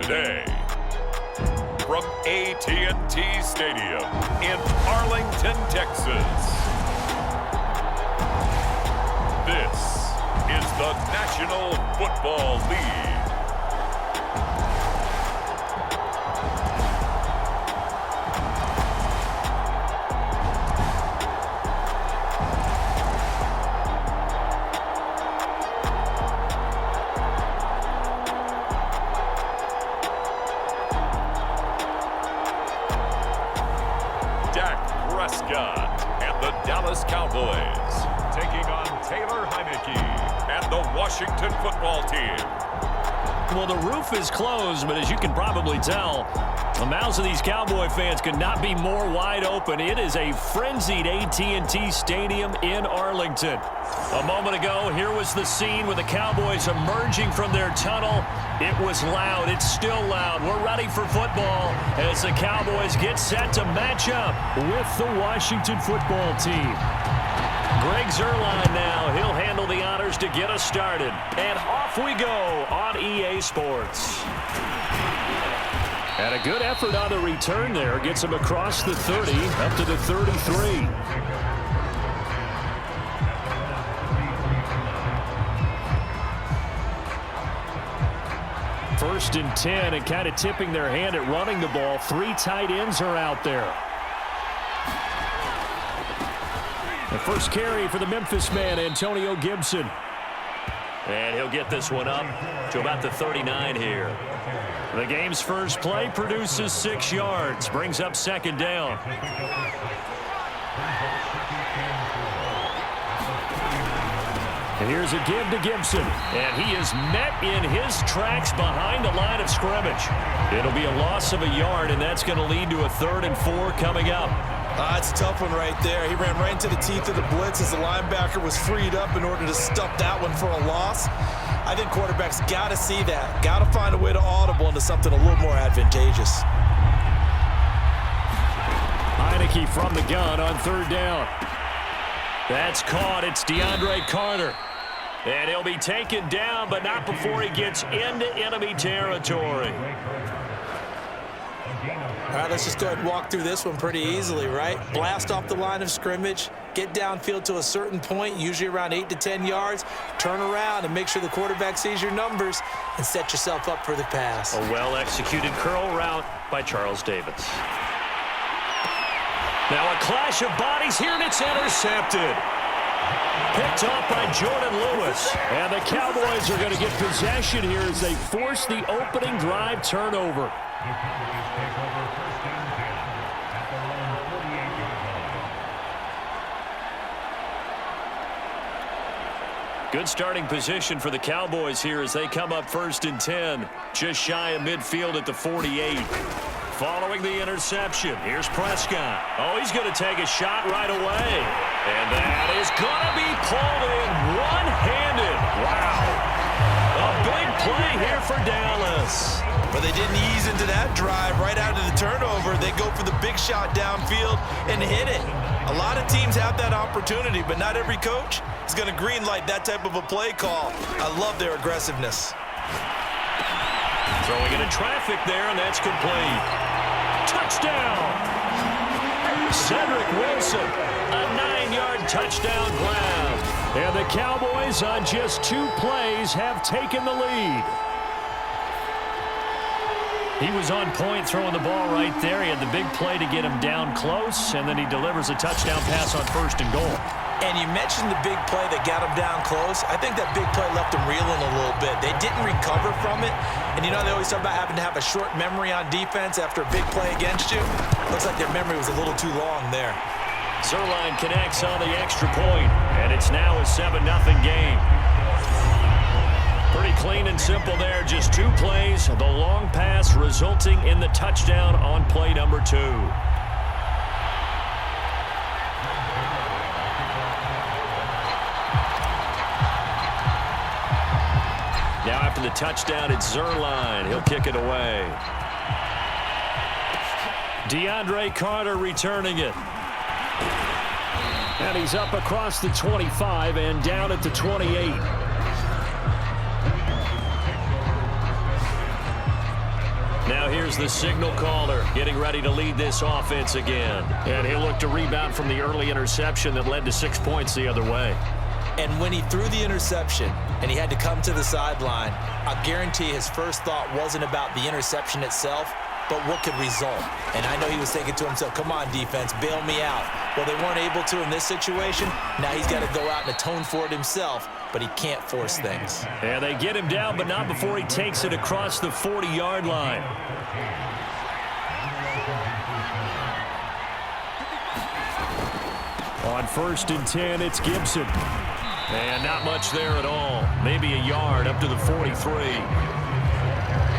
today. From AT&T Stadium in Arlington, Texas. This is the National Football League. Prescott and the Dallas Cowboys taking on Taylor Heinicke and the Washington Football Team. Well, the roof is closed, but as you can probably tell, the mouths of these Cowboy fans could not be more wide open. It is a frenzied AT&T Stadium in Arlington. A moment ago, here was the scene with the Cowboys emerging from their tunnel. It was loud. It's still loud. We're ready for football as the Cowboys get set to match up with the Washington Football Team. Greg Zuerlein now. He'll handle the honors to get us started. And off we go on EA Sports. And a good effort on the return there. Gets him across the 30 up to the 33. First and 10, and kind of tipping their hand at running the ball. Three tight ends are out there. The first carry for the Memphis man, Antonio Gibson. And he'll get this one up to about the 39 here. The game's first play produces 6 yards, brings up second down. And here's a give to Gibson. And he is met in his tracks behind the line of scrimmage. It'll be a loss of a yard, and that's going to lead to a 3rd and 4 coming up. It's a tough one right there. He ran right into the teeth of the blitz as the linebacker was freed up in order to stuff that one for a loss. I think quarterbacks got to see that. Got to find a way to audible into something a little more advantageous. Heinicke from the gun on 3rd down. That's caught. It's DeAndre Carter. And he'll be taken down, but not before he gets into enemy territory. All right, let's just go ahead and walk through this one pretty easily, right? Blast off the line of scrimmage, get downfield to a certain point, usually around 8 to 10 yards, turn around and make sure the quarterback sees your numbers and set yourself up for the pass. A well-executed curl route by Charles Davis. Now a clash of bodies here, and it's intercepted. Picked off by Jordan Lewis. And the Cowboys are going to get possession here as they force the opening drive turnover. Good starting position for the Cowboys here as they come up 1st and 10. Just shy of midfield at the 48. Following the interception, here's Prescott. Oh, he's going to take a shot right away. And that is going to be pulled in one-handed. Wow. A big play here for Dallas. But they didn't ease into that drive right out of the turnover. They go for the big shot downfield and hit it. A lot of teams have that opportunity, but not every coach is going to greenlight that type of a play call. I love their aggressiveness. Throwing into traffic there, and that's complete. Touchdown! Cedric Wilson, a 9-yard touchdown grab. And the Cowboys on just 2 plays have taken the lead. He was on point throwing the ball right there. He had the big play to get him down close, and then he delivers a touchdown pass on 1st and goal. And you mentioned the big play that got him down close. I think that big play left him reeling a little bit. They didn't recover from it. And you know they always talk about having to have a short memory on defense after a big play against you. Looks like their memory was a little too long there. Zuerlein connects on the extra point, and it's now a 7-0 game. Pretty clean and simple there. Just 2 plays. The long pass resulting in the touchdown on play number 2. Now after the touchdown, it's Zuerlein. He'll kick it away. DeAndre Carter returning it. And he's up across the 25 and down at the 28. here's the signal caller getting ready to lead this offense again. And he'll look to rebound from the early interception that led to 6 points the other way. And when he threw the interception and he had to come to the sideline, I guarantee his first thought wasn't about the interception itself, but what could result. And I know he was thinking to himself, come on, defense, bail me out. Well, they weren't able to in this situation. Now he's got to go out and atone for it himself, but he can't force things. And they get him down, but not before he takes it across the 40-yard line. On 1st and 10, it's Gibson. And not much there at all. Maybe a yard up to the 43.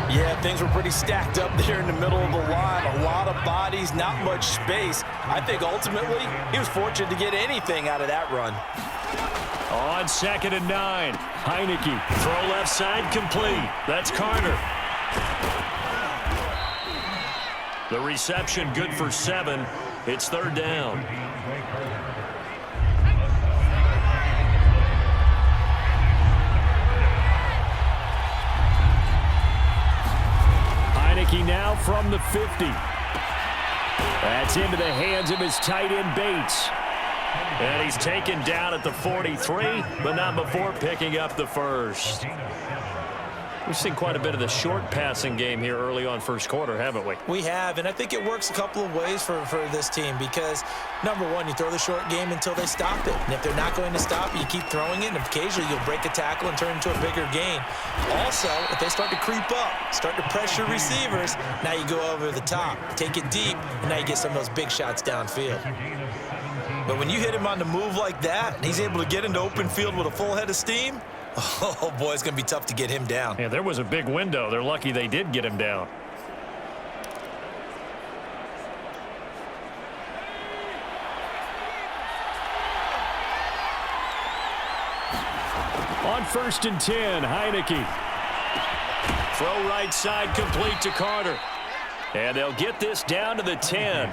Yeah, things were pretty stacked up there in the middle of the line. A lot of bodies, not much space. I think ultimately he was fortunate to get anything out of that run. On 2nd and 9, Heineke. Throw left side complete. That's Carter. The reception good for 7. It's 3rd down. Heineke now from the 50. That's into the hands of his tight end Bates. And he's taken down at the 43, but not before picking up the first. We've seen quite a bit of the short passing game here early on first quarter, haven't we? We have, and I think it works a couple of ways for this team because, number one, you throw the short game until they stop it. And if they're not going to stop it, you keep throwing it, and occasionally you'll break a tackle and turn it into a bigger gain. Also, if they start to creep up, start to pressure receivers, now you go over the top, take it deep, and now you get some of those big shots downfield. But when you hit him on the move like that, and he's able to get into open field with a full head of steam, oh, boy, it's going to be tough to get him down. Yeah, there was a big window. They're lucky they did get him down. On 1st and 10, Heineke. Throw right side complete to Carter. And they'll get this down to the 10.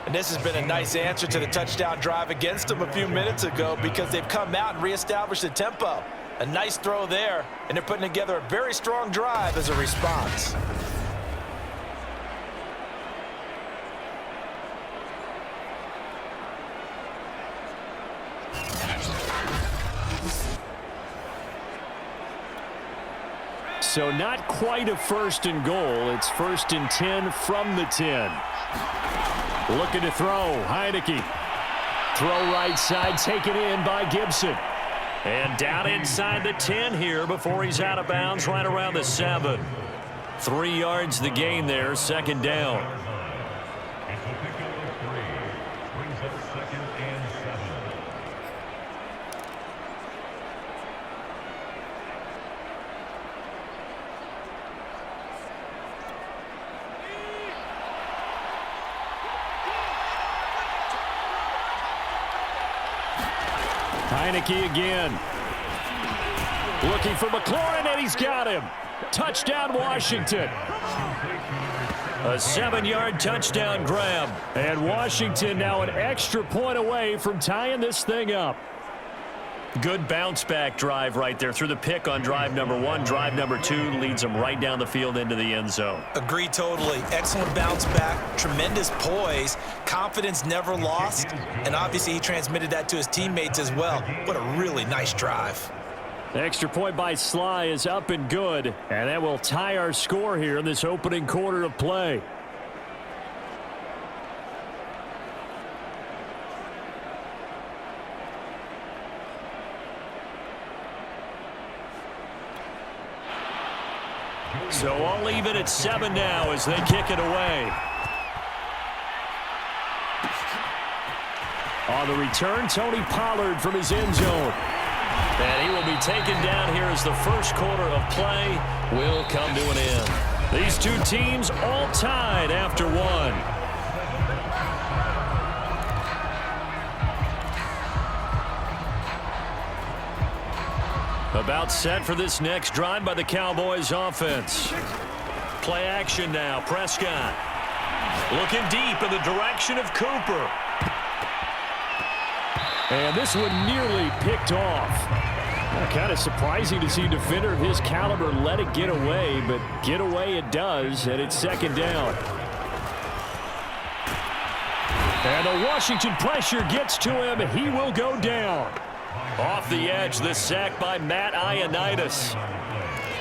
And this has been a nice answer to the touchdown drive against them a few minutes ago because they've come out and reestablished the tempo. A nice throw there, and they're putting together a very strong drive as a response. So not quite a 1st and goal. It's 1st and 10 from the 10. Looking to throw, Heineke. Throw right side, taken in by Gibson. And down inside the 10 here before he's out of bounds right around the 7. 3 yards the gain there, 2nd down. Heineke again. Looking for McLaurin, and he's got him. Touchdown, Washington. A 7-yard touchdown grab. And Washington now an extra point away from tying this thing up. Good bounce-back drive right there through the pick on drive number 1. Drive number 2 leads them right down the field into the end zone. Agree totally. Excellent bounce back, tremendous poise, confidence never lost, and obviously he transmitted that to his teammates as well. What a really nice drive. The extra point by Sly is up and good, and that will tie our score here in this opening quarter of play. So all even at 7 now as they kick it away. On the return, Tony Pollard from his end zone. And he will be taken down here as the first quarter of play will come to an end. These two teams all tied after 1. About set for this next drive by the Cowboys offense. Play action now. Prescott looking deep in the direction of Cooper. And this one nearly picked off. Kind of surprising to see a defender of his caliber let it get away, but get away it does, and it's second down. And the Washington pressure gets to him. He will go down. Off the edge, the sack by Matt Ioannidis.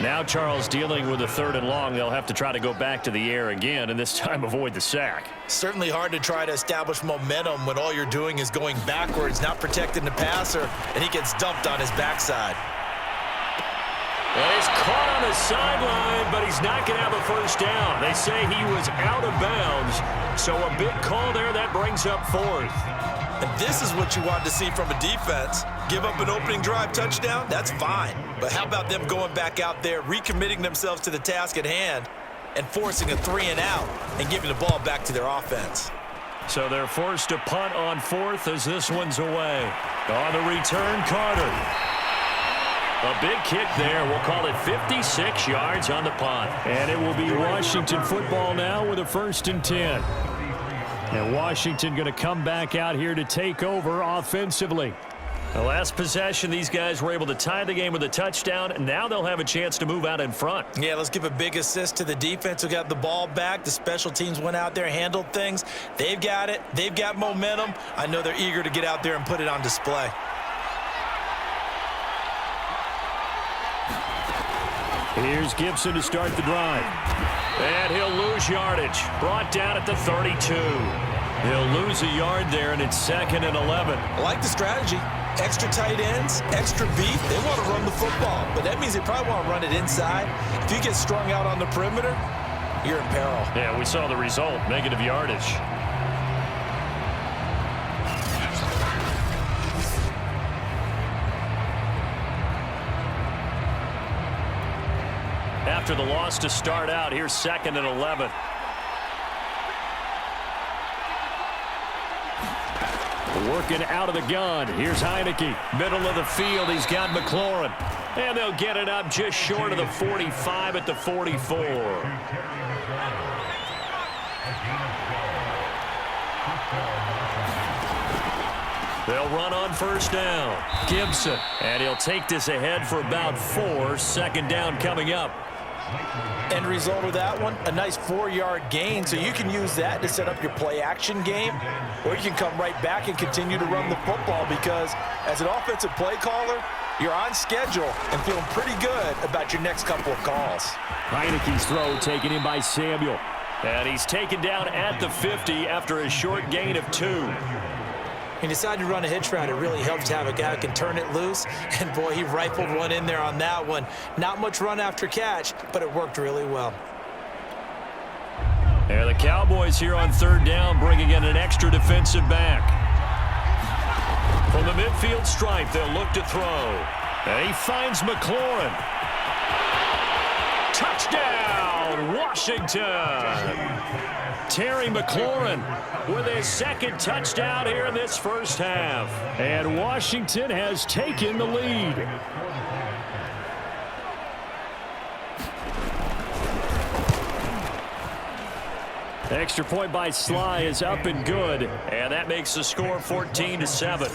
Now Charles dealing with a 3rd and long. They'll have to try to go back to the air again, and this time avoid the sack. Certainly hard to try to establish momentum when all you're doing is going backwards, not protecting the passer, and he gets dumped on his backside. Well, he's caught on the sideline, but he's not going to have a first down. They say he was out of bounds, so a big call there that brings up 4th. And this is what you want to see from a defense. Give up an opening drive touchdown, that's fine. But how about them going back out there, recommitting themselves to the task at hand, and forcing a 3-and-out and giving the ball back to their offense. So they're forced to punt on 4th as this one's away. On the return, Carter. A big kick there. We'll call it 56 yards on the punt. And it will be Washington football now with a 1st and 10. And Washington going to come back out here to take over offensively. The last possession, these guys were able to tie the game with a touchdown, and now they'll have a chance to move out in front. Yeah, let's give a big assist to the defense who got the ball back. The special teams went out there, handled things. They've got it. They've got momentum. I know they're eager to get out there and put it on display. Here's Gibson to start the drive. And he'll lose yardage. Brought down at the 32. He'll lose a yard there, and it's 2nd and 11. I like the strategy. Extra tight ends, extra beef. They want to run the football, but that means they probably want to run it inside. If you get strung out on the perimeter, you're in peril. Yeah, we saw the result, negative yardage. After the loss to start out, here's 2nd and 11. Working out of the gun. Here's Heineke. Middle of the field. He's got McLaurin. And they'll get it up just short of the 45 at the 44. They'll run on 1st down. Gibson. And he'll take this ahead for about 4. 2nd down coming up. End result of that one, a nice 4-yard gain, so you can use that to set up your play-action game, or you can come right back and continue to run the football because as an offensive play caller, you're on schedule and feeling pretty good about your next couple of calls. Heineke's throw taken in by Samuel. And he's taken down at the 50 after a short gain of 2. He decided to run a hitch route. It really helps to have a guy who can turn it loose. And, boy, he rifled one in there on that one. Not much run after catch, but it worked really well. And the Cowboys here on 3rd down, bringing in an extra defensive back. From the midfield stripe, they'll look to throw. And he finds McLaurin. Touchdown, Washington! Terry McLaurin with his 2nd touchdown here in this first half. And Washington has taken the lead. Extra point by Sly is up and good. And that makes the score 14-7.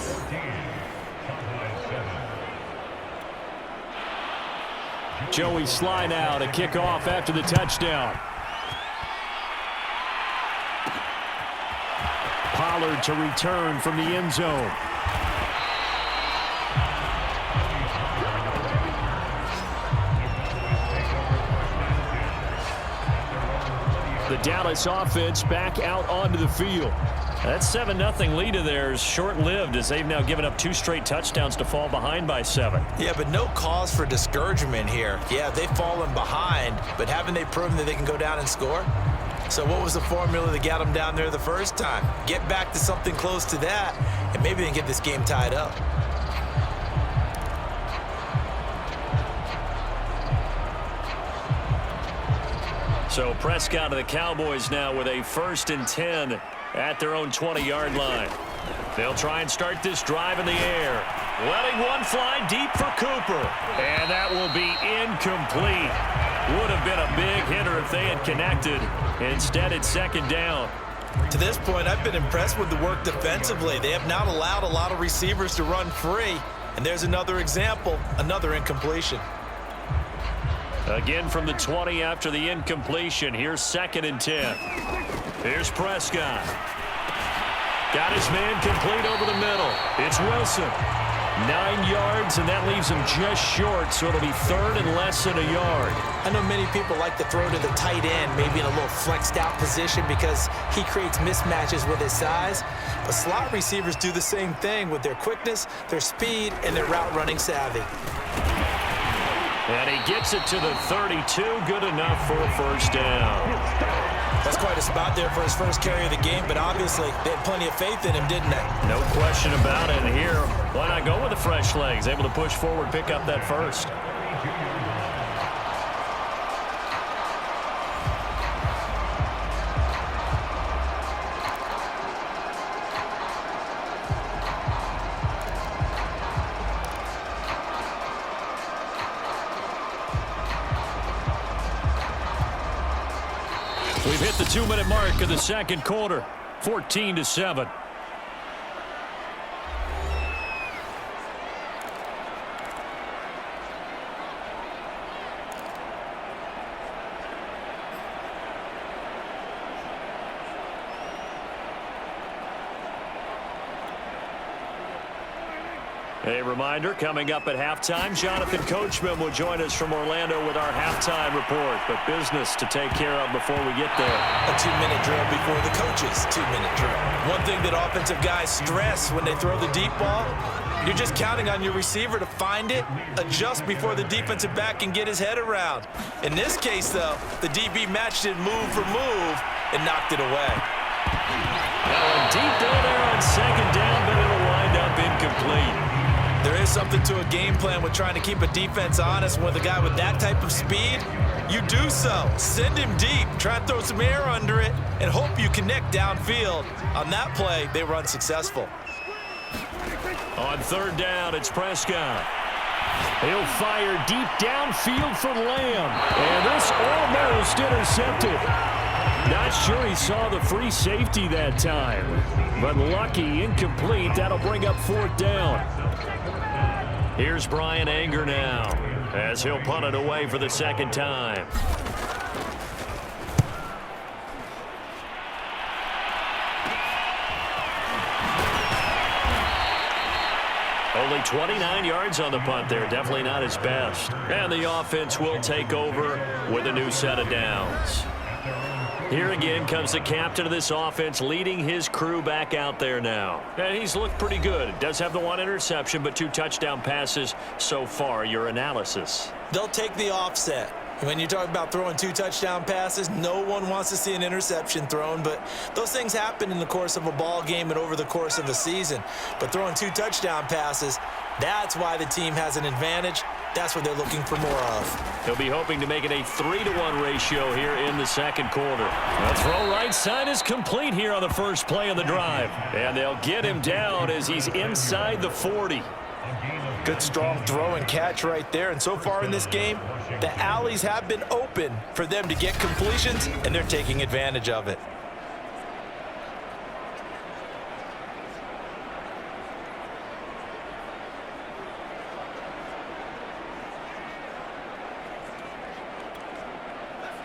Joey Sly now to kick off after the touchdown. Pollard to return from the end zone. The Dallas offense back out onto the field. That 7-0 lead of theirs short-lived as they've now given up 2 straight touchdowns to fall behind by 7. Yeah, but no cause for discouragement here. Yeah, they've fallen behind, but haven't they proven that they can go down and score? So what was the formula that got them down there the first time? Get back to something close to that, and maybe they can get this game tied up. So Prescott of the Cowboys now with a 1st and 10 at their own 20-yard line. They'll try and start this drive in the air. Letting one fly deep for Cooper. And that will be incomplete. Would have been a big hitter if they had connected. Instead, it's 2nd down. To this point, I've been impressed with the work defensively. They have not allowed a lot of receivers to run free. And there's another example, another incompletion. Again from the 20 after the incompletion. Here's 2nd and 10. Here's Prescott. Got his man complete over the middle. It's Wilson. 9 yards, and that leaves him just short, so it'll be 3rd and less than a yard. I know many people like to throw to the tight end, maybe in a little flexed out position because he creates mismatches with his size. But slot receivers do the same thing with their quickness, their speed, and their route running savvy. And he gets it to the 32, good enough for a 1st down. That's quite a spot there for his first carry of the game, but obviously they had plenty of faith in him, didn't they? No question about it. And here, why not go with the fresh legs? Able to push forward, pick up that 1st. We've hit the 2-minute mark of the 2nd quarter, 14-7. A reminder, coming up at halftime, Jonathan Coachman will join us from Orlando with our halftime report. But business to take care of before we get there. A 2-minute drill before the coach's 2-minute drill. One thing that offensive guys stress when they throw the deep ball, you're just counting on your receiver to find it, adjust before the defensive back can get his head around. In this case, though, the DB matched it move for move and knocked it away. Now a deep throw there on 2nd down, but it'll wind up incomplete. There is something to a game plan with trying to keep a defense honest. With a guy with that type of speed, you do so. Send him deep, try and throw some air under it, and hope you connect downfield. On that play, they were unsuccessful. On 3rd down, it's Prescott. He'll fire deep downfield for Lamb. And this almost intercepted. Not sure he saw the free safety that time. But lucky, incomplete. That'll bring up 4th down. Here's Brian Anger now, as he'll punt it away for the 2nd time. Only 29 yards on the punt there. Definitely not his best. And the offense will take over with a new set of downs. Here again comes the captain of this offense, leading his crew back out there now. And he's looked pretty good. Does have the 1 interception, but 2 touchdown passes so far. Your analysis? They'll take the offset. When you talk about throwing 2 touchdown passes, no one wants to see an interception thrown, but those things happen in the course of a ball game and over the course of a season. But throwing 2 touchdown passes, that's why the team has an advantage. That's what they're looking for more of. He'll be hoping to make it a 3-to-1 ratio here in the 2nd quarter. The throw right side is complete here on the first play of the drive. And they'll get him down as he's inside the 40. Good strong throw and catch right there. And so far in this game, the alleys have been open for them to get completions, and they're taking advantage of it.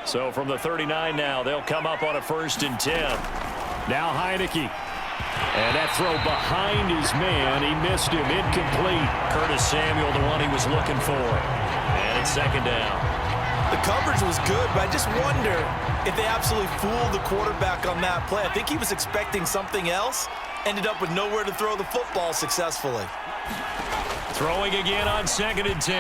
So from the 39 now, they'll come up on a 1st and 10. Now Heineke. And that throw behind his man. He missed him. Incomplete. Curtis Samuel, the one he was looking for. And it's 2nd down. The coverage was good, but I just wonder if they absolutely fooled the quarterback on that play. I think he was expecting something else. Ended up with nowhere to throw the football successfully. Throwing again on 2nd and 10.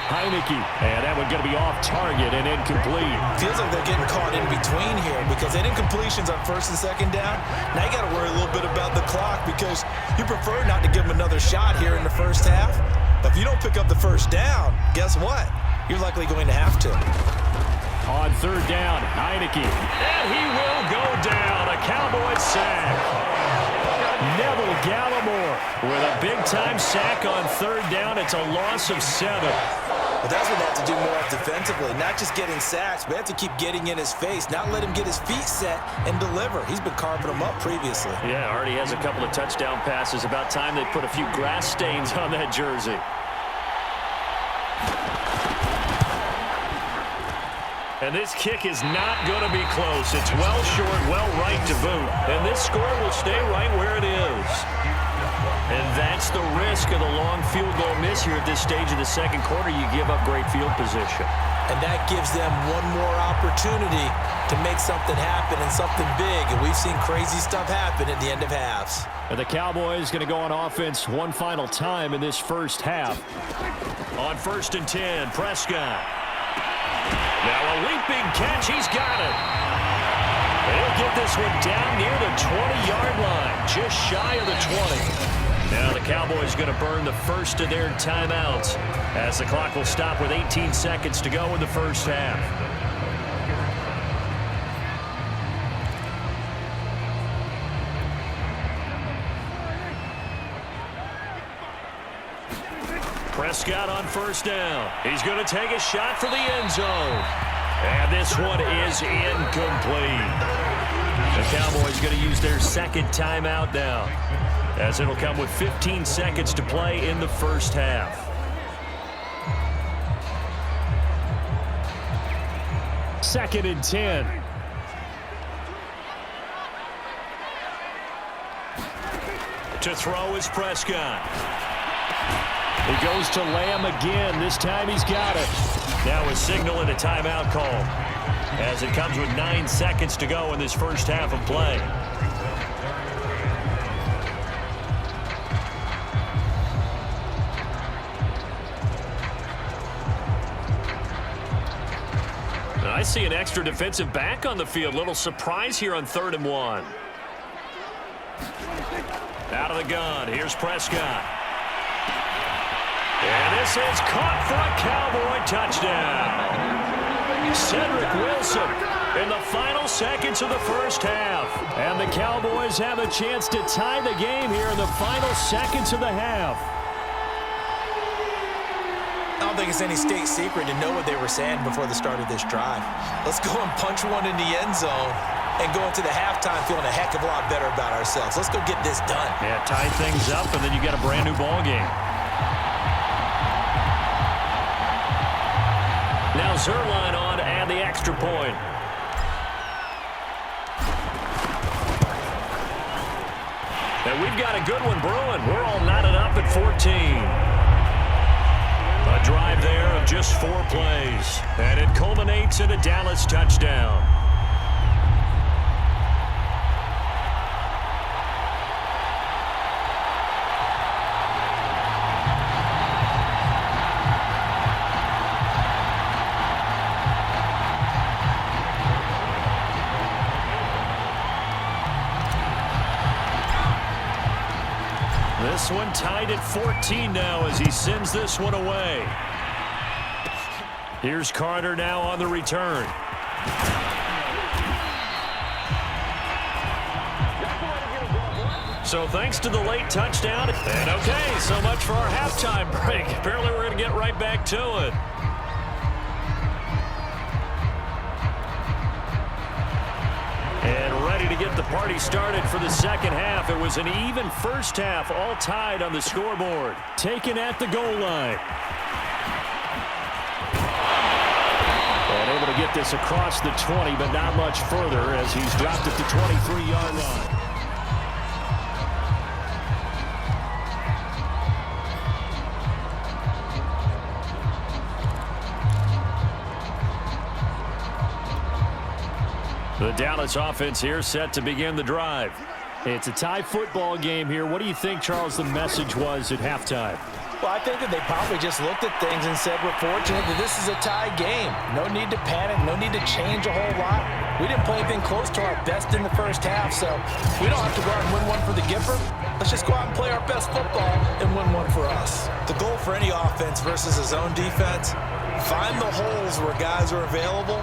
Heineke. And that one going to be off target and incomplete. Feels like they're getting caught in between here because they had incompletions on 1st and 2nd down. Now you got to worry a little bit about the clock because you prefer not to give them another shot here in the first half. But if you don't pick up the 1st down, guess what? You're likely going to have to. On 3rd down, Heineke. And he will go down. A Cowboy sack. Neville Gallimore with a big-time sack on 3rd down. It's a loss of 7. Well, that's what they have to do more defensively. Not just getting sacks, but they have to keep getting in his face, not let him get his feet set and deliver. He's been carving them up previously. Yeah, already has a couple of touchdown passes. About time they put a few grass stains on that jersey. And this kick is not going to be close. It's well short, well right to boot. And this score will stay right where it is. And that's the risk of the long field goal miss here at this stage of the second quarter. You give up great field position. And that gives them one more opportunity to make something happen and something big. And we've seen crazy stuff happen at the end of halves. And the Cowboys going to go on offense one final time in this first half. On 1st and 10, Prescott. Now a leaping catch. He's got it. He'll get this one down near the 20-yard line, just shy of the 20. Now the Cowboys going to burn the first of their timeouts as the clock will stop with 18 seconds to go in the first half. Prescott on 1st down. He's going to take a shot for the end zone. And this one is incomplete. The Cowboys going to use their second timeout now, as it'll come with 15 seconds to play in the first half. Second and 10. To throw is Prescott. He goes to Lamb again. This time he's got it. Now a signal and a timeout call, as it comes with 9 seconds to go in this first half of play. I see an extra defensive back on the field. Little surprise here on 3rd and 1. Out of the gun. Here's Prescott. And this is caught for a Cowboy touchdown. Cedric Wilson in the final seconds of the first half. And the Cowboys have a chance to tie the game here in the final seconds of the half. I don't think it's any state secret to know what they were saying before the start of this drive. Let's go and punch one in the end zone and go into the halftime feeling a heck of a lot better about ourselves. Let's go get this done. Yeah, tie things up, and then you got a brand new ball game. Now Zuerlein on to add the extra point. And we've got a good one brewing. We're all knotted up at 14. A drive there of just 4 plays. And it culminates in a Dallas touchdown. This one tied at 14 now as he sends this one away. Here's Carter now on the return. So thanks to the late touchdown. And okay, so much for our halftime break. Apparently we're going to get right back to it. And ready to get the party started for the second half. It was an even first half, all tied on the scoreboard. Taken at the goal line. And able to get this across the 20, but not much further as he's dropped at the 23-yard line. The Dallas offense here set to begin the drive. It's a tie football game here. What do you think, Charles, the message was at halftime? Well, I think that they probably just looked at things and said, we're fortunate that this is a tie game. No need to panic, no need to change a whole lot. We didn't play anything close to our best in the first half, so we don't have to go out and win one for the Gipper. Let's just go out and play our best football and win one for us. The goal for any offense versus a zone defense, find the holes where guys are available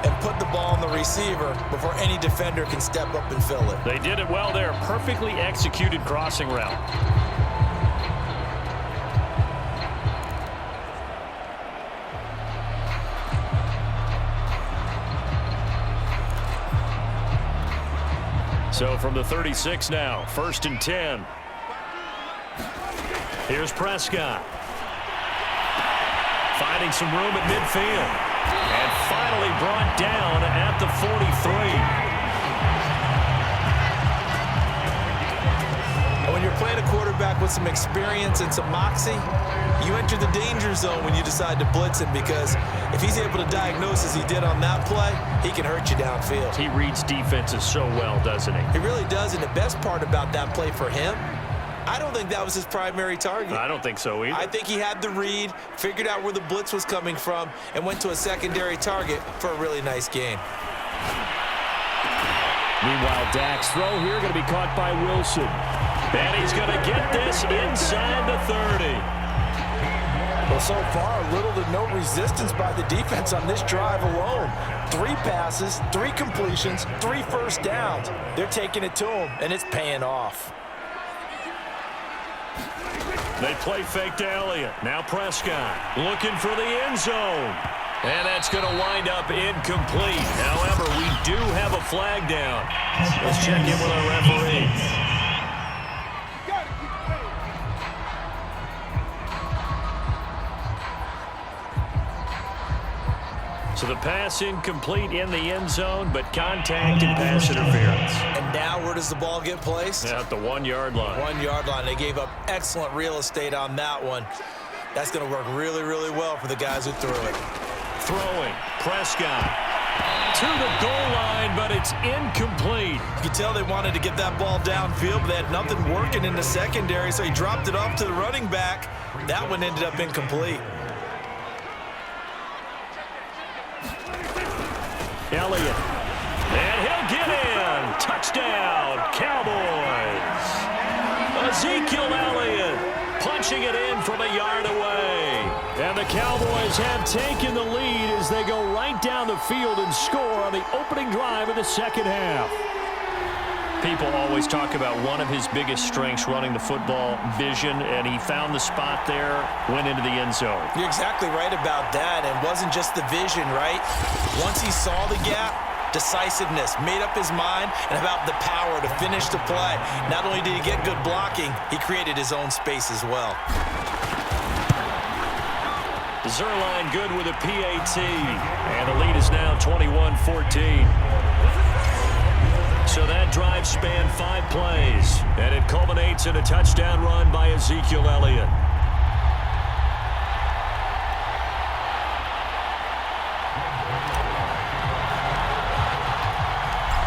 and put the ball on the receiver before any defender can step up and fill it. They did it well there. Perfectly executed crossing route. So from the 36 now, 1st and 10. Here's Prescott. Finding some room at midfield. And finally brought down at the 43. When you're playing a quarterback with some experience and some moxie, you enter the danger zone when you decide to blitz him, because if he's able to diagnose as he did on that play, he can hurt you downfield. He reads defenses so well, doesn't he? He really does, and the best part about that play for him, I don't think that was his primary target. I don't think so either. I think he had the read, figured out where the blitz was coming from, and went to a secondary target for a really nice gain. Meanwhile, Dak's throw here going to be caught by Wilson. And he's going to get this inside the 30. Well, so far, little to no resistance by the defense on this drive alone. 3 passes, 3 completions, 3 first downs. They're taking it to him, and it's paying off. They play fake to Elliott. Now Prescott looking for the end zone. And that's going to wind up incomplete. However, we do have a flag down. Let's check in with our referee. So the pass incomplete in the end zone, but contact and pass interference. And now where does the ball get placed? At the 1-yard line. 1-yard line. They gave up excellent real estate on that one. That's going to work really, really well for the guys who threw it. Throwing. Prescott to the goal line, but it's incomplete. You can tell they wanted to get that ball downfield, but they had nothing working in the secondary, so he dropped it off to the running back. That one ended up incomplete. Elliott. And he'll get in. Touchdown, Cowboys. Ezekiel Elliott punching it in from a yard away. And the Cowboys have taken the lead as they go right down the field and score on the opening drive of the second half. People always talk about one of his biggest strengths running the football, vision, and he found the spot there, went into the end zone. You're exactly right about that, and it wasn't just the vision, right? Once he saw the gap, decisiveness, made up his mind, and about the power to finish the play. Not only did he get good blocking, he created his own space as well. Zuerlein good with a PAT, and the lead is now 21-14. So that drive spanned 5 plays, and it culminates in a touchdown run by Ezekiel Elliott.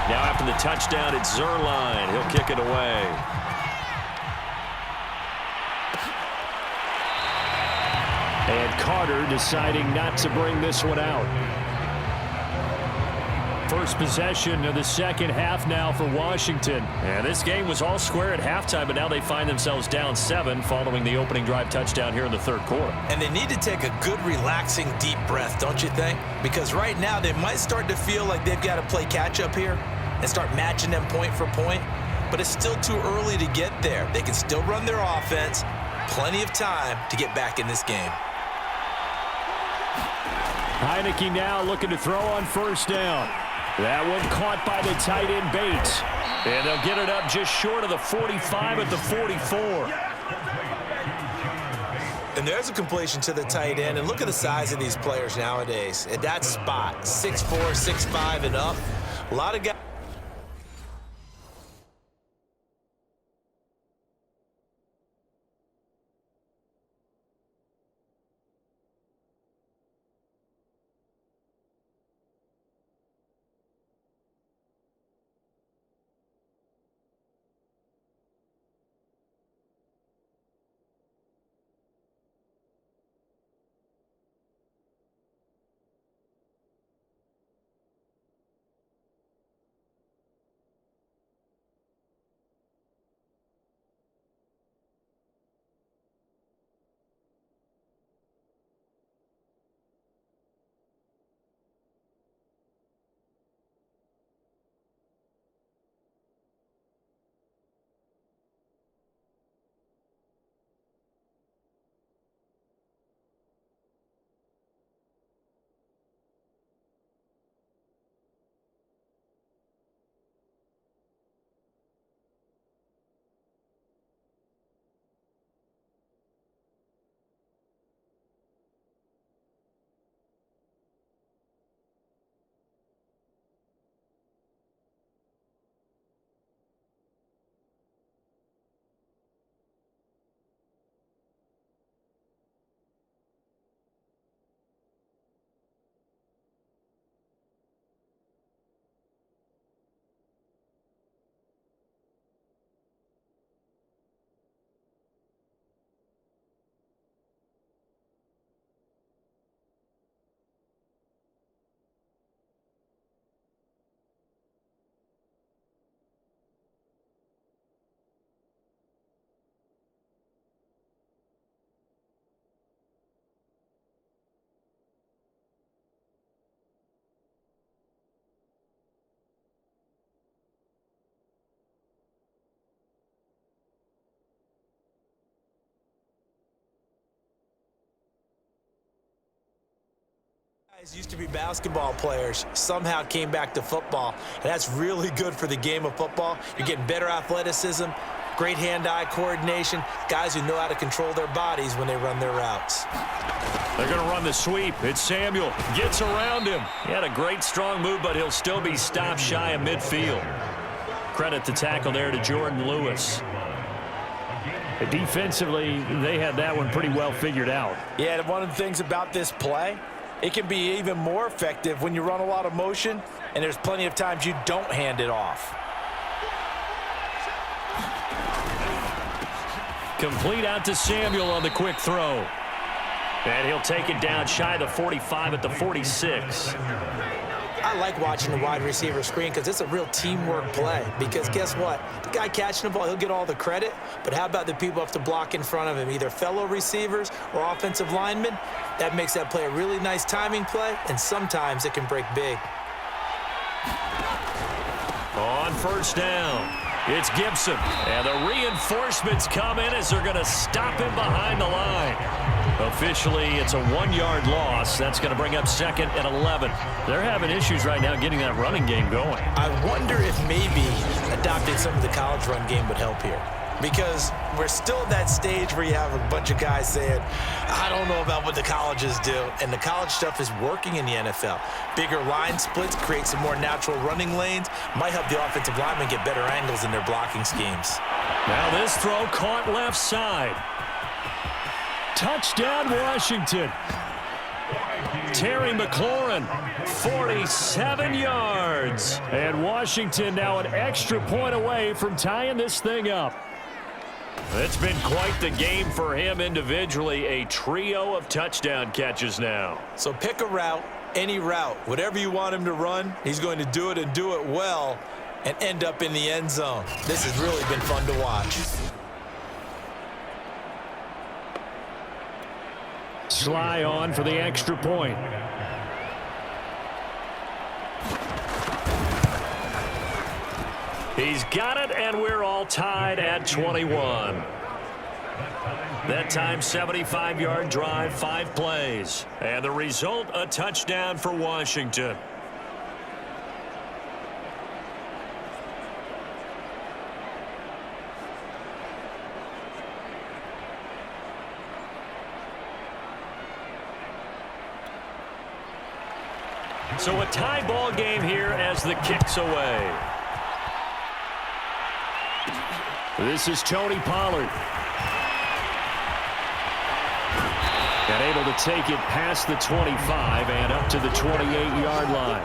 Now after the touchdown, it's Zuerlein. He'll kick it away. And Carter deciding not to bring this one out. First possession of the second half now for Washington. And this game was all square at halftime, but now they find themselves down 7 following the opening drive touchdown here in the third quarter. And they need to take a good, relaxing, deep breath, don't you think? Because right now they might start to feel like they've got to play catch-up here and start matching them point for point. But it's still too early to get there. They can still run their offense. Plenty of time to get back in this game. Heinicke now looking to throw on first down. That one caught by the tight end Bates. And they'll get it up just short of the 45 at the 44. And there's a completion to the tight end. And look at the size of these players nowadays. At that spot, 6'4", 6'5", and up. A lot of guys. Guys used to be basketball players, somehow came back to football, and that's really good for the game of football. You're getting better athleticism, great hand-eye coordination, guys who know how to control their bodies when they run their routes. They're going to run the sweep. It's Samuel. Gets around him. He had a great strong move, but he'll still be stopped shy of midfield. Credit the tackle there to Jordan Lewis. Defensively, they had that one pretty well figured out. Yeah, one of the things about this play, it can be even more effective when you run a lot of motion, and there's plenty of times you don't hand it off. Complete out to Samuel on the quick throw. And he'll take it down shy of the 45 at the 46. I like watching the wide receiver screen because it's a real teamwork play. Because guess what? The guy catching the ball, he'll get all the credit. But how about the people who have to block in front of him, either fellow receivers or offensive linemen? That makes that play a really nice timing play, and sometimes it can break big. On first down, it's Gibson. And the reinforcements come in as they're going to stop him behind the line. Officially, it's a 1-yard loss. That's going to bring up second and 11. They're having issues right now getting that running game going. I wonder if maybe adopting some of the college run game would help here. Because we're still at that stage where you have a bunch of guys saying, I don't know about what the colleges do. And the college stuff is working in the NFL. Bigger line splits, create some more natural running lanes, might help the offensive linemen get better angles in their blocking schemes. Now this throw caught left side. Touchdown, Washington. Terry McLaurin, 47 yards. And Washington now an extra point away from tying this thing up. It's been quite the game for him individually. A trio of touchdown catches now. So pick a route, any route. Whatever you want him to run, he's going to do it and do it well and end up in the end zone. This has really been fun to watch. Sly on for the extra point. He's got it, and we're all tied at 21. That time, 75-yard drive, 5 plays. And the result, a touchdown for Washington. So a tie ball game here as the kick's away. This is Tony Pollard. And able to take it past the 25 and up to the 28-yard line.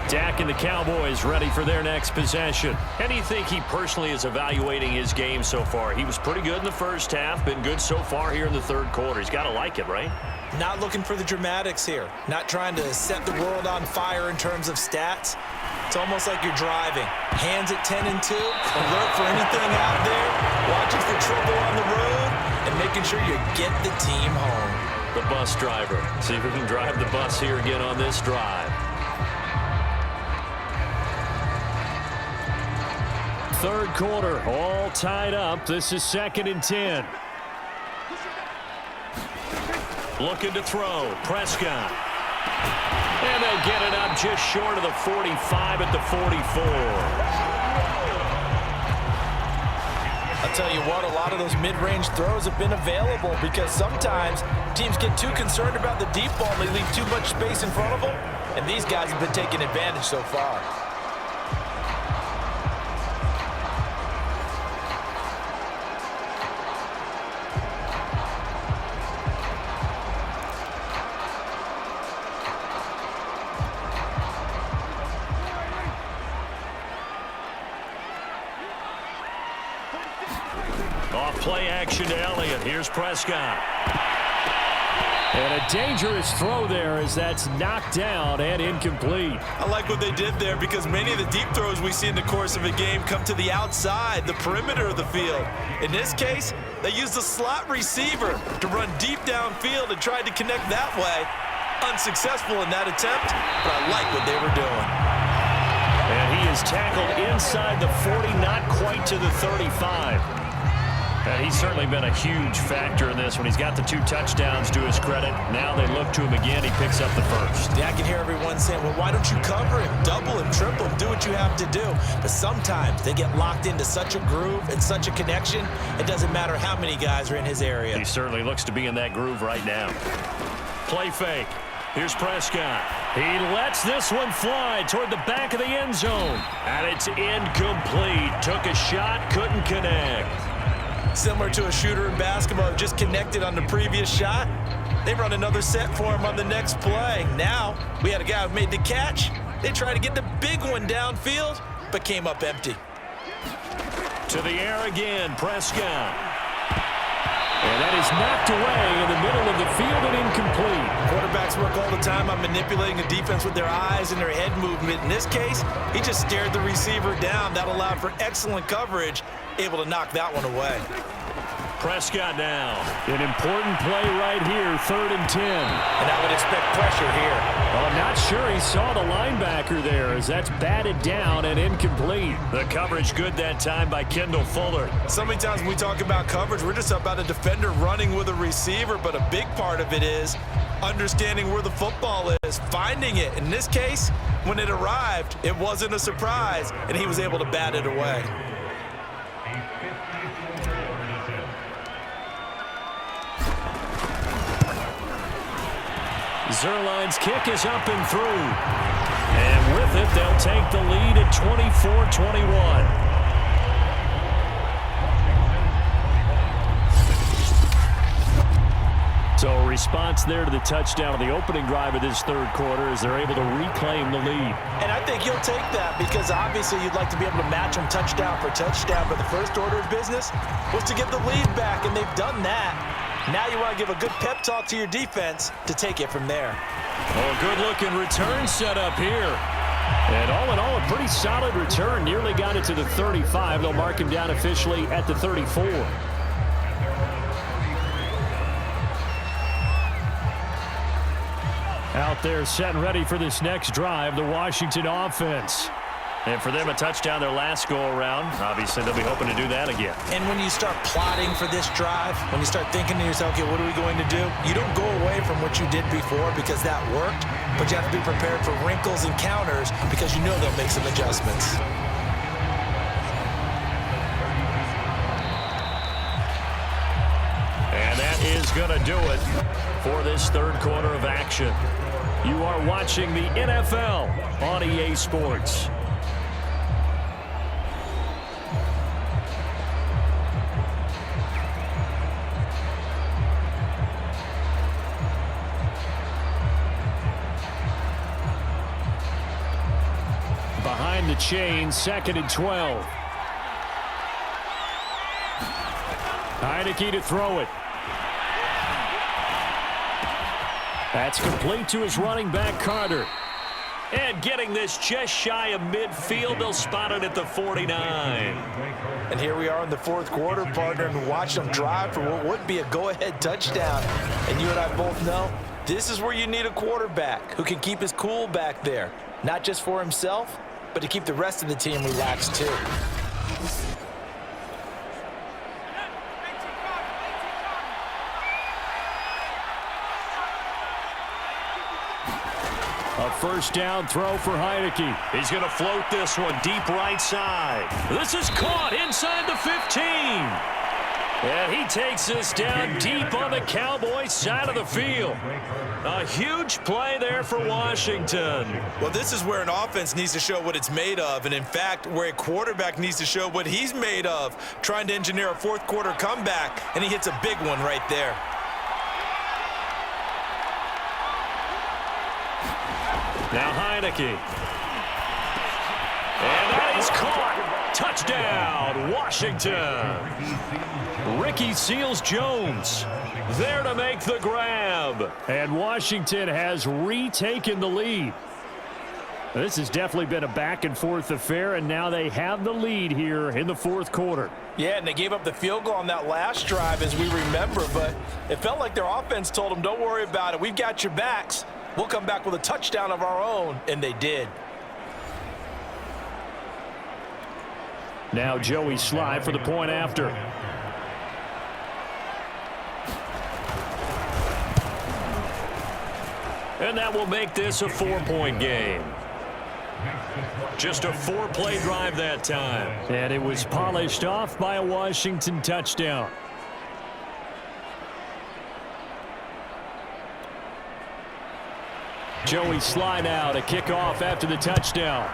Dak and the Cowboys ready for their next possession. How do you think he personally is evaluating his game so far? He was pretty good in the first half, been good so far here in the third quarter. He's got to like it, right? Not looking for the dramatics here. Not trying to set the world on fire in terms of stats. It's almost like you're driving. Hands at 10 and 2, alert for anything out there, watching for trouble on the road, and making sure you get the team home. The bus driver. See if we can drive the bus here again on this drive. Third quarter, all tied up. This is 2nd and 10. Looking to throw. Prescott. And they'll get it up just short of the 45 at the 44. I'll tell you what, a lot of those mid-range throws have been available because sometimes teams get too concerned about the deep ball and they leave too much space in front of them, and these guys have been taking advantage so far. Off play action to Elliott. Here's Prescott. And a dangerous throw there as that's knocked down and incomplete. I like what they did there because many of the deep throws we see in the course of a game come to the outside, the perimeter of the field. In this case, they used a slot receiver to run deep downfield and tried to connect that way. Unsuccessful in that attempt, but I like what they were doing. And he is tackled inside the 40, not quite to the 35. And he's certainly been a huge factor in this when he's got the 2 touchdowns to his credit. Now they look to him again. He picks up the first. Yeah, I can hear everyone saying, well, why don't you cover him, double him, triple him, do what you have to do. But sometimes they get locked into such a groove and such a connection, it doesn't matter how many guys are in his area. He certainly looks to be in that groove right now. Play fake. Here's Prescott. He lets this one fly toward the back of the end zone. And it's incomplete. Took a shot, couldn't connect. Similar to a shooter in basketball, just connected on the previous shot. They run another set for him on the next play. Now, we had a guy who made the catch. They tried to get the big one downfield, but came up empty. To the air again, Prescott. And that is knocked away in the middle of the field and incomplete. Quarterbacks work all the time on manipulating the defense with their eyes and their head movement. In this case, he just stared the receiver down. That allowed for excellent coverage, able to knock that one away. Prescott now. An important play right here, 3rd and 10. And I would expect pressure here. Well, I'm not sure he saw the linebacker there as that's batted down and incomplete. The coverage good that time by Kendall Fuller. So many times when we talk about coverage, we're just about a defender running with a receiver, but a big part of it is understanding where the football is, finding it. In this case, when it arrived, it wasn't a surprise, and he was able to bat it away. Zuerlein's kick is up and through. And with it, they'll take the lead at 24-21. So a response there to the touchdown on the opening drive of this 3rd quarter as they're able to reclaim the lead. And I think you'll take that because obviously you'd like to be able to match them touchdown for touchdown, but the first order of business was to get the lead back, and they've done that. Now you want to give a good pep talk to your defense to take it from there. Oh, good-looking return set up here. And all in all, a pretty solid return. Nearly got it to the 35. They'll mark him down officially at the 34. Out there set and ready for this next drive, the Washington offense. And for them, a touchdown their last go-around. Obviously, they'll be hoping to do that again. And when you start plotting for this drive, when you start thinking to yourself, okay, what are we going to do? You don't go away from what you did before because that worked, but you have to be prepared for wrinkles and counters because you know they'll make some adjustments. And that is going to do it for this 3rd quarter of action. You are watching the NFL on EA Sports. Behind the chain, 2nd and 12. Heinicke to throw it. That's complete to his running back, Carter. And getting this just shy of midfield, they'll spot it at the 49. And here we are in the 4th quarter, partner, and watch them drive for what would be a go-ahead touchdown. And you and I both know this is where you need a quarterback who can keep his cool back there. Not just for himself, but to keep the rest of the team relaxed too. A 1st down throw for Heinicke. He's going to float this one deep right side. This is caught inside the 15. And he takes this down deep on the Cowboys side of the field. A huge play there for Washington. Well, this is where an offense needs to show what it's made of, and in fact, where a quarterback needs to show what he's made of, trying to engineer a 4th quarter comeback, and he hits a big one right there. Now Heinicke. And that is caught. Touchdown, Washington. Ricky Seals-Jones there to make the grab. And Washington has retaken the lead. This has definitely been a back-and-forth affair, and now they have the lead here in the 4th quarter. Yeah, and they gave up the field goal on that last drive, as we remember, but it felt like their offense told them, don't worry about it. We've got your backs. We'll come back with a touchdown of our own, and they did. Now Joey Slye for the point after. And that will make this a 4-point game. Just a 4-play drive that time. And it was polished off by a Washington touchdown. Joey Slye now to kick off after the touchdown.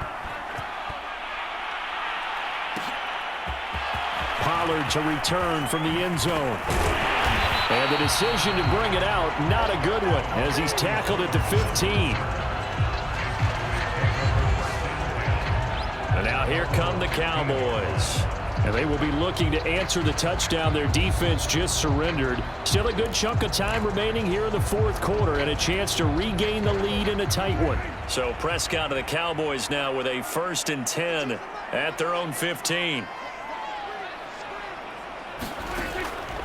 Pollard to return from the end zone. And the decision to bring it out, not a good one, as he's tackled at the 15. And now here come the Cowboys. And they will be looking to answer the touchdown their defense just surrendered. Still a good chunk of time remaining here in the fourth quarter and a chance to regain the lead in a tight one. So Prescott and the Cowboys now with a 1st and 10 at their own 15.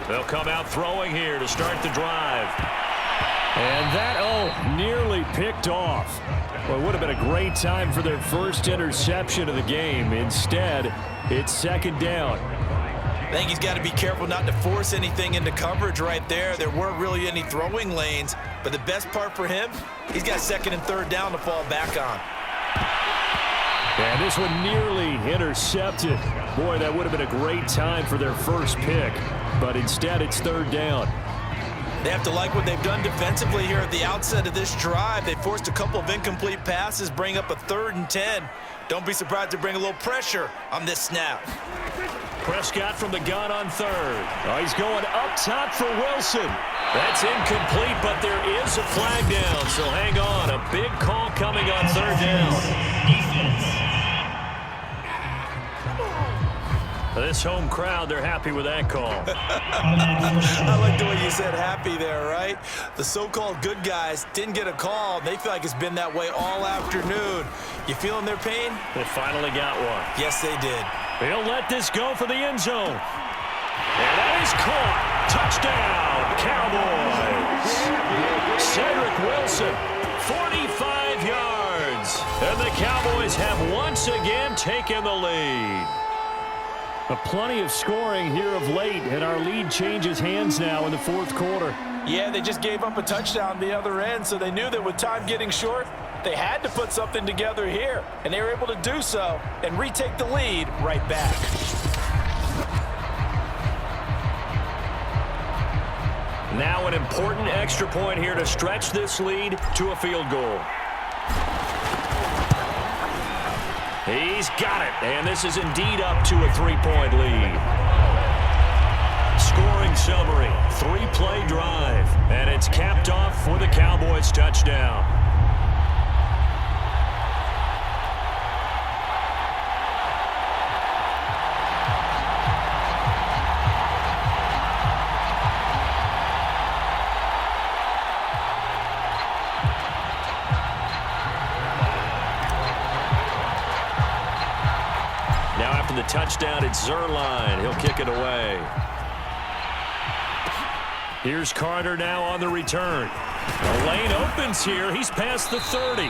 They'll come out throwing here to start the drive. And that, nearly picked off. Well, it would have been a great time for their first interception of the game. Instead, it's 2nd down. I think he's got to be careful not to force anything into coverage right there. There weren't really any throwing lanes, but the best part for him, he's got 2nd and 3rd down to fall back on. And this one nearly intercepted. Boy, that would have been a great time for their first pick, but instead it's 3rd down. They have to like what they've done defensively here at the outset of this drive. They forced a couple of incomplete passes, bring up a 3rd and 10. Don't be surprised to bring a little pressure on this snap. Prescott from the gun on 3rd. Oh, he's going up top for Wilson. That's incomplete, but there is a flag down, so hang on. A big call coming on 3rd down. This home crowd, they're happy with that call. I like the way you said happy there, right? The so-called good guys didn't get a call. They feel like it's been that way all afternoon. You feeling their pain? They finally got one. Yes, they did. He'll let this go for the end zone. And that is caught. Touchdown, Cowboys. Cedric Wilson, 45 yards. And the Cowboys have once again taken the lead. Plenty of scoring here of late, and our lead changes hands now in the fourth quarter. Yeah, they just gave up a touchdown the other end, so they knew that with time getting short, they had to put something together here, and they were able to do so and retake the lead right back. Now an important extra point here to stretch this lead to a field goal. He's got it, and this is indeed up to a 3-point lead. Scoring summary, 3-play drive, and it's capped off with a Cowboys touchdown. The touchdown, it's Zuerlein. He'll kick it away. Here's Carter now on the return. The lane opens here. He's past the 30.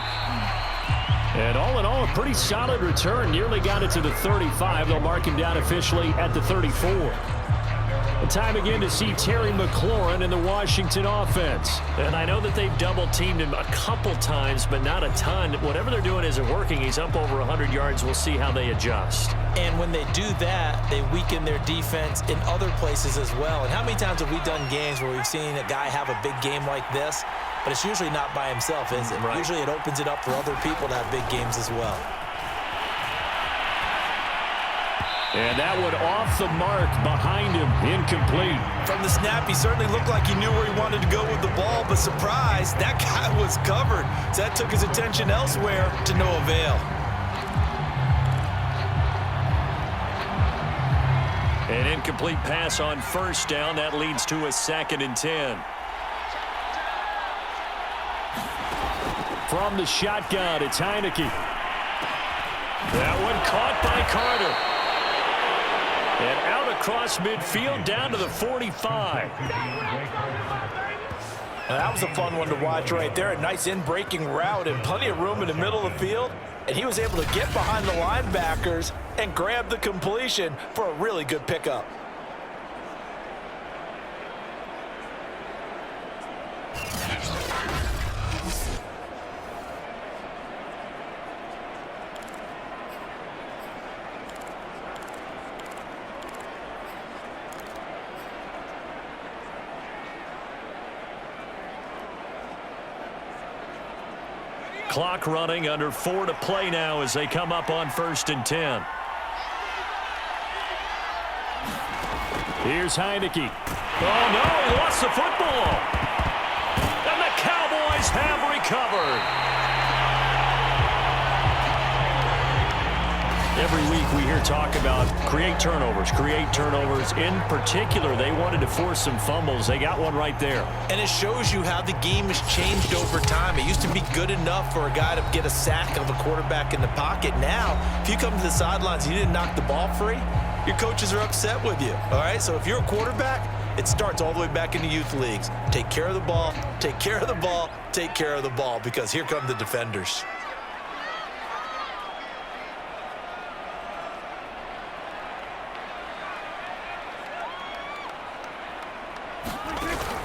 And all in all, a pretty solid return. Nearly got it to the 35. They'll mark him down officially at the 34. Time again to see Terry McLaurin in the Washington offense. And I know that they've double-teamed him a couple times, but not a ton. Whatever they're doing isn't working. He's up over 100 yards. We'll see how they adjust. And when they do that, they weaken their defense in other places as well. And how many times have we done games where we've seen a guy have a big game like this, but it's usually not by himself, is it? Right. Usually it opens it up for other people to have big games as well. And that one off the mark behind him, incomplete. From the snap, he certainly looked like he knew where he wanted to go with the ball, but surprise, that guy was covered. So that took his attention elsewhere to no avail. An incomplete pass on 1st down. That leads to a 2nd and 10. From the shotgun, it's Heineke. That one caught by Carter. And out across midfield down to the 45. Now, that was a fun one to watch right there. A nice in-breaking route and plenty of room in the middle of the field. And he was able to get behind the linebackers and grab the completion for a really good pickup. Clock running, under 4 to play now as they come up on 1st and 10. Here's Heineke. Oh, no, he lost the football. And the Cowboys have recovered. Every week we hear talk about create turnovers. In particular, they wanted to force some fumbles. They got one right there. And it shows you how the game has changed over time. It used to be good enough for a guy to get a sack of a quarterback in the pocket. Now, if you come to the sidelines and you didn't knock the ball free, your coaches are upset with you. All right, so if you're a quarterback, it starts all the way back in the youth leagues. Take care of the ball, take care of the ball, take care of the ball, because here come the defenders.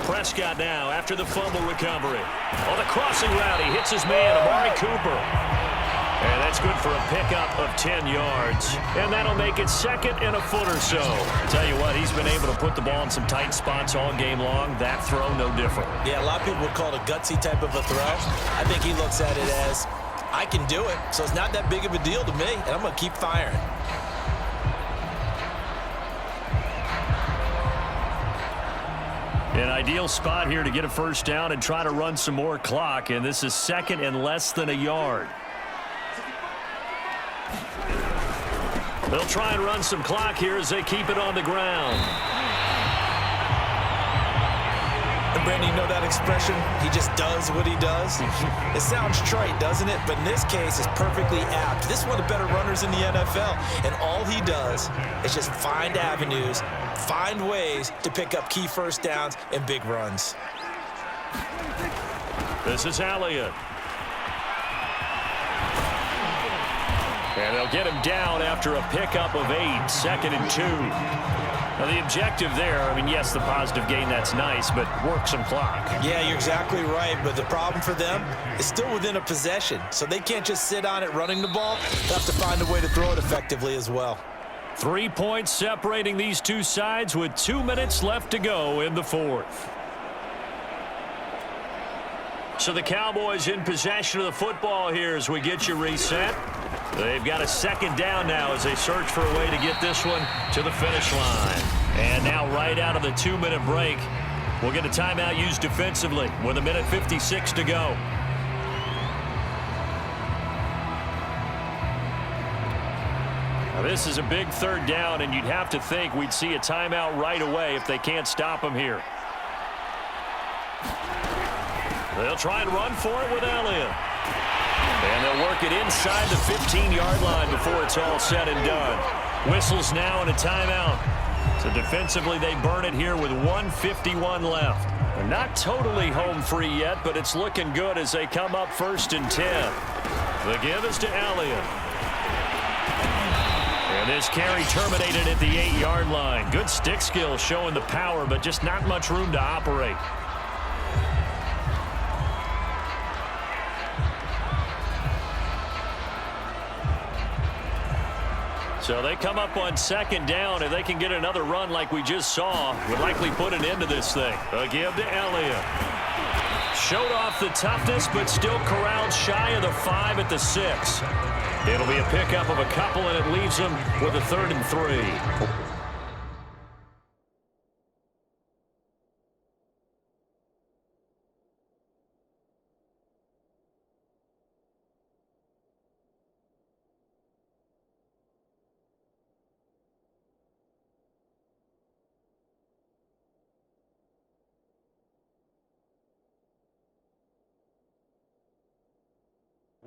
Prescott now after the fumble recovery. On the crossing route, he hits his man, Amari Cooper. And that's good for a pickup of 10 yards. And that'll make it 2nd and a foot or so. Tell you what, he's been able to put the ball in some tight spots all game long. That throw, no different. Yeah, a lot of people would call it a gutsy type of a throw. I think he looks at it as, I can do it, so it's not that big of a deal to me, and I'm going to keep firing. An ideal spot here to get a first down and try to run some more clock, and this is 2nd and less than a yard. They'll try and run some clock here as they keep it on the ground. And Brandon, you know that expression, he just does what he does? It sounds trite, doesn't it? But in this case, it's perfectly apt. This is one of the better runners in the NFL, and all he does is just find avenues, find ways to pick up key first downs and big runs. This is Elliott. And they'll get him down after a pickup of 8, 2nd and 2. Now, the objective there, I mean, yes, the positive gain, that's nice, but work some clock. Yeah, you're exactly right, but the problem for them is still within a possession, so they can't just sit on it running the ball. They have to find a way to throw it effectively as well. 3 points separating these two sides with 2 minutes left to go in the 4th. So the Cowboys in possession of the football here as we get you reset. They've got a 2nd down now as they search for a way to get this one to the finish line. And now right out of the 2-minute break, we'll get a timeout used defensively with 1:56 to go. Now this is a big 3rd down, and you'd have to think we'd see a timeout right away if they can't stop him here. They'll try and run for it with Elliott. And they'll work it inside the 15-yard line before it's all said and done. Whistles now and a timeout. So defensively, they burn it here with 1:51 left. They're not totally home free yet, but it's looking good as they come up 1st and 10. The give is to Elliott. And this carry terminated at the 8-yard line. Good stick skill showing the power, but just not much room to operate. So they come up on 2nd down, and they can get another run like we just saw. Would likely put an end to this thing. A give to Elliott. Showed off the toughness, but still corralled shy of the 5 at the 6. It'll be a pickup of a couple, and it leaves them with a 3rd and 3.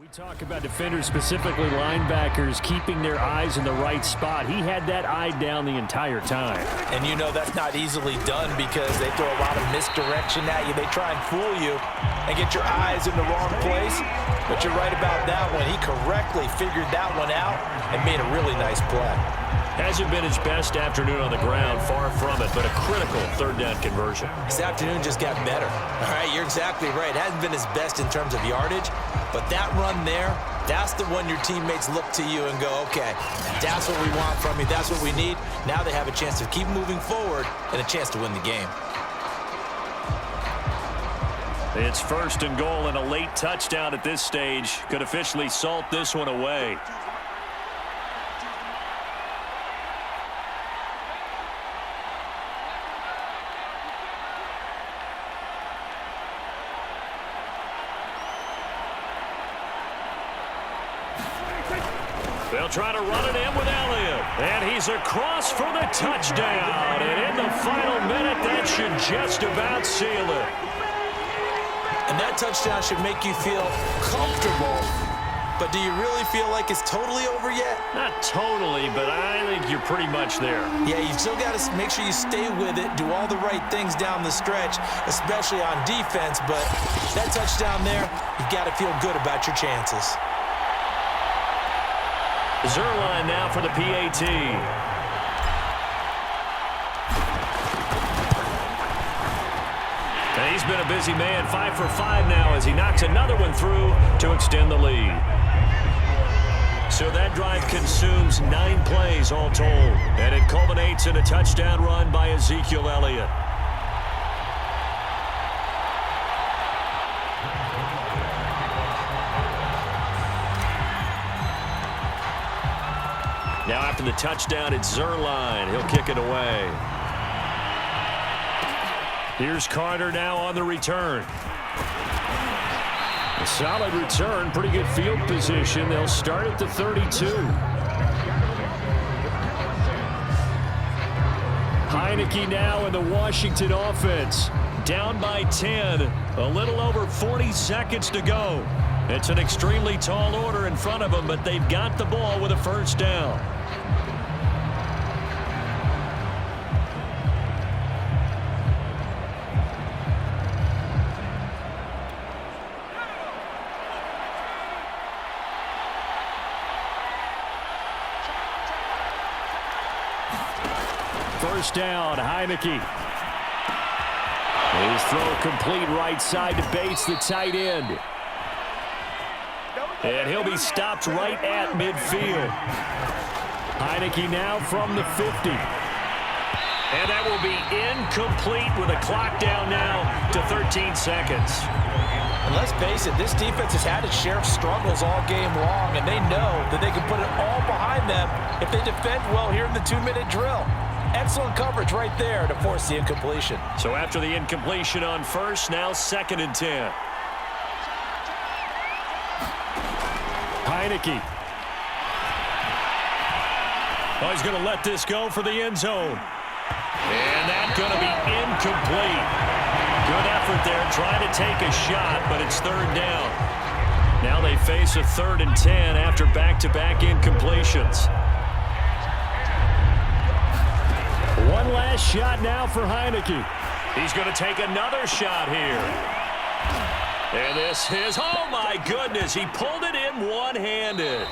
We talk about defenders, specifically linebackers, keeping their eyes in the right spot. He had that eye down the entire time. And you know that's not easily done because they throw a lot of misdirection at you. They try and fool you and get your eyes in the wrong place. But you're right about that one. He correctly figured that one out and made a really nice play. Hasn't been his best afternoon on the ground, far from it, but a critical third down conversion. This afternoon just got better. All right, you're exactly right. Hasn't been his best in terms of yardage, but that run there, that's the one your teammates look to you and go, okay, that's what we want from you. That's what we need. Now they have a chance to keep moving forward and a chance to win the game. It's 1st and goal, and a late touchdown at this stage could officially salt this one away. They'll try to run it in with Elliott. And he's across for the touchdown. And in the final minute, that should just about seal it. And that touchdown should make you feel comfortable. But do you really feel like it's totally over yet? Not totally, but I think you're pretty much there. Yeah, you've still got to make sure you stay with it, do all the right things down the stretch, especially on defense. But that touchdown there, you've got to feel good about your chances. Zuerlein now for the PAT. And he's been a busy man, 5 for 5 now as he knocks another one through to extend the lead. So that drive consumes 9 plays all told, and it culminates in a touchdown run by Ezekiel Elliott. Now after the touchdown, it's Zuerlein. He'll kick it away. Here's Carter now on the return. A solid return, pretty good field position. They'll start at the 32. Heinicke now in the Washington offense. Down by 10. A little over 40 seconds to go. It's an extremely tall order in front of them, but they've got the ball with a first down. First down, Heinicke. His throw complete right side to Bates, the tight end. And he'll be stopped right at midfield. Heinicke now from the 50. And that will be incomplete with a clock down now to 13 seconds. And let's face it, this defense has had its share of struggles all game long, and they know that they can put it all behind them if they defend well here in the 2-minute drill. Excellent coverage right there to force the incompletion. So after the incompletion on first, now 2nd and 10. Heinicke. Oh, he's going to let this go for the end zone. And that's going to be incomplete. Good effort there, trying to take a shot, but it's 3rd down. Now they face a 3rd and 10 after back-to-back incompletions. One last shot now for Heinicke. He's going to take another shot here. And this is, oh my goodness, he pulled it in one-handed.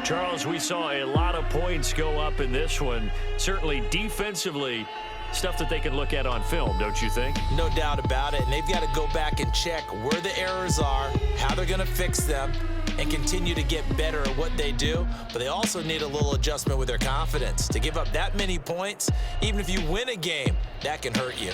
Charles, we saw a lot of points go up in this one. Certainly defensively, stuff that they can look at on film, don't you think? No doubt about it, and they've got to go back and check where the errors are, how they're going to fix them, and continue to get better at what they do. But they also need a little adjustment with their confidence. To give up that many points, even if you win a game, that can hurt you.